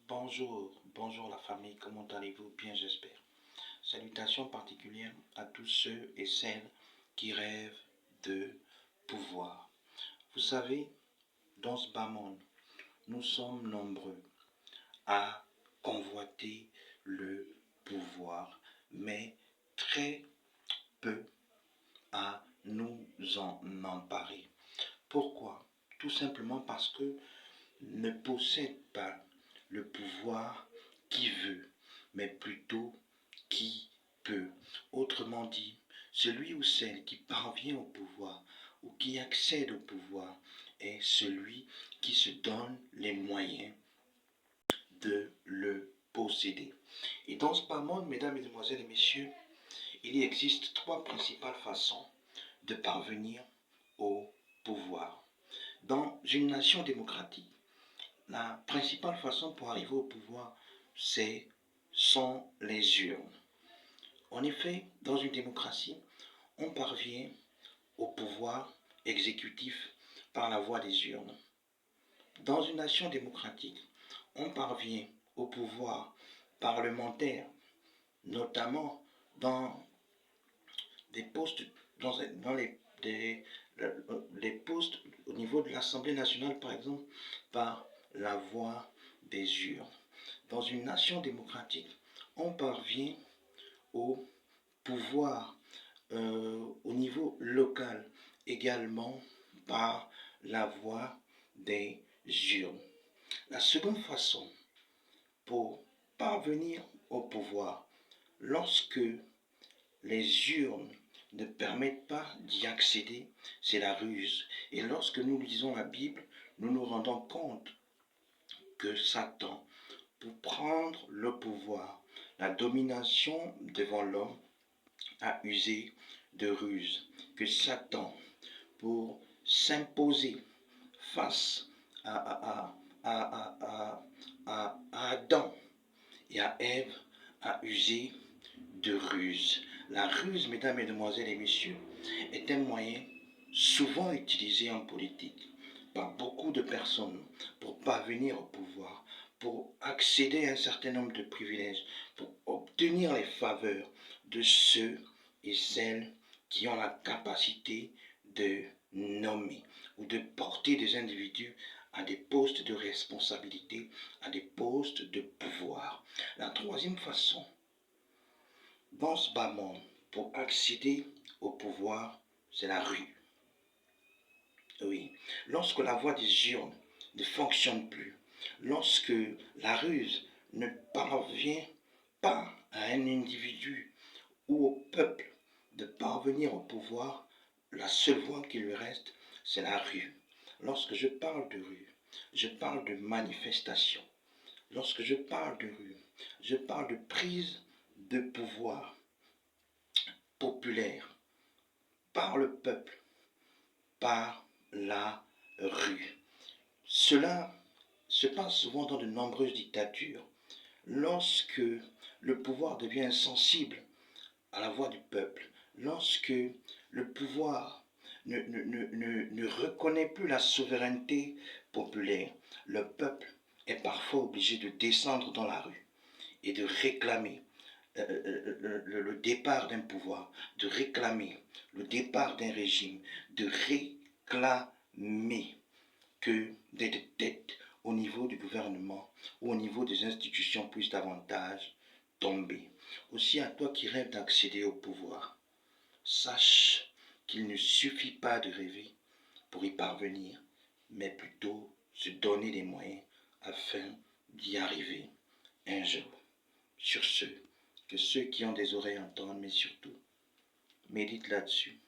Bonjour la famille, comment allez-vous? Bien j'espère. Salutations particulières à tous ceux et celles qui rêvent de pouvoir. Vous savez, dans ce bas monde, nous sommes nombreux à convoiter le pouvoir, mais très peu à nous en emparer. Pourquoi? Tout simplement parce que ne possède pas le pouvoir qui veut, mais plutôt qui peut. Autrement dit, celui ou celle qui parvient au pouvoir ou qui accède au pouvoir est celui qui se donne les moyens de le posséder. Et dans ce bas monde, mesdames, mesdemoiselles et messieurs, il existe trois principales façons de parvenir au pouvoir. Dans une nation démocratique, la principale façon pour arriver au pouvoir, sont les urnes. En effet, dans une démocratie, on parvient au pouvoir exécutif par la voie des urnes. Dans une nation démocratique, on parvient au pouvoir parlementaire, notamment dans des postes, dans les postes au niveau de l'Assemblée nationale, par exemple, par la voie des urnes. Dans une nation démocratique, on parvient au pouvoir au niveau local, également par la voie des urnes. La seconde façon pour parvenir au pouvoir, lorsque les urnes ne permettent pas d'y accéder, c'est la ruse. Et lorsque nous lisons la Bible, nous nous rendons compte que Satan, pour prendre le pouvoir, la domination devant l'homme, a usé de ruse. Que Satan, pour s'imposer face à Adam et à Ève, a usé de ruse. La ruse, mesdames, mesdemoiselles et messieurs, est un moyen souvent utilisé en politique par beaucoup de personnes pour parvenir au pouvoir, pour accéder à un certain nombre de privilèges, pour obtenir les faveurs de ceux et celles qui ont la capacité de nommer ou de porter des individus à des postes de responsabilité, à des postes de pouvoir. La troisième façon, dans ce bas monde, pour accéder au pouvoir, c'est la rue. Oui, lorsque la voie des urnes ne fonctionne plus, lorsque la ruse ne parvient pas à un individu ou au peuple de parvenir au pouvoir, la seule voie qui lui reste, c'est la rue. Lorsque je parle de rue, je parle de manifestation. Lorsque je parle de rue, je parle de prise de pouvoir populaire par le peuple, par la rue. Cela se passe souvent dans de nombreuses dictatures. Lorsque le pouvoir devient insensible à la voix du peuple, lorsque le pouvoir ne reconnaît plus la souveraineté populaire, le peuple est parfois obligé de descendre dans la rue et de réclamer le départ d'un pouvoir, de réclamer le départ d'un régime, de réclamer que des têtes au niveau du gouvernement ou au niveau des institutions puissent davantage tomber. Aussi à toi qui rêves d'accéder au pouvoir, sache qu'il ne suffit pas de rêver pour y parvenir, mais plutôt se donner les moyens afin d'y arriver un jour. Sur ce, que ceux qui ont des oreilles entendent, mais surtout, médite là-dessus.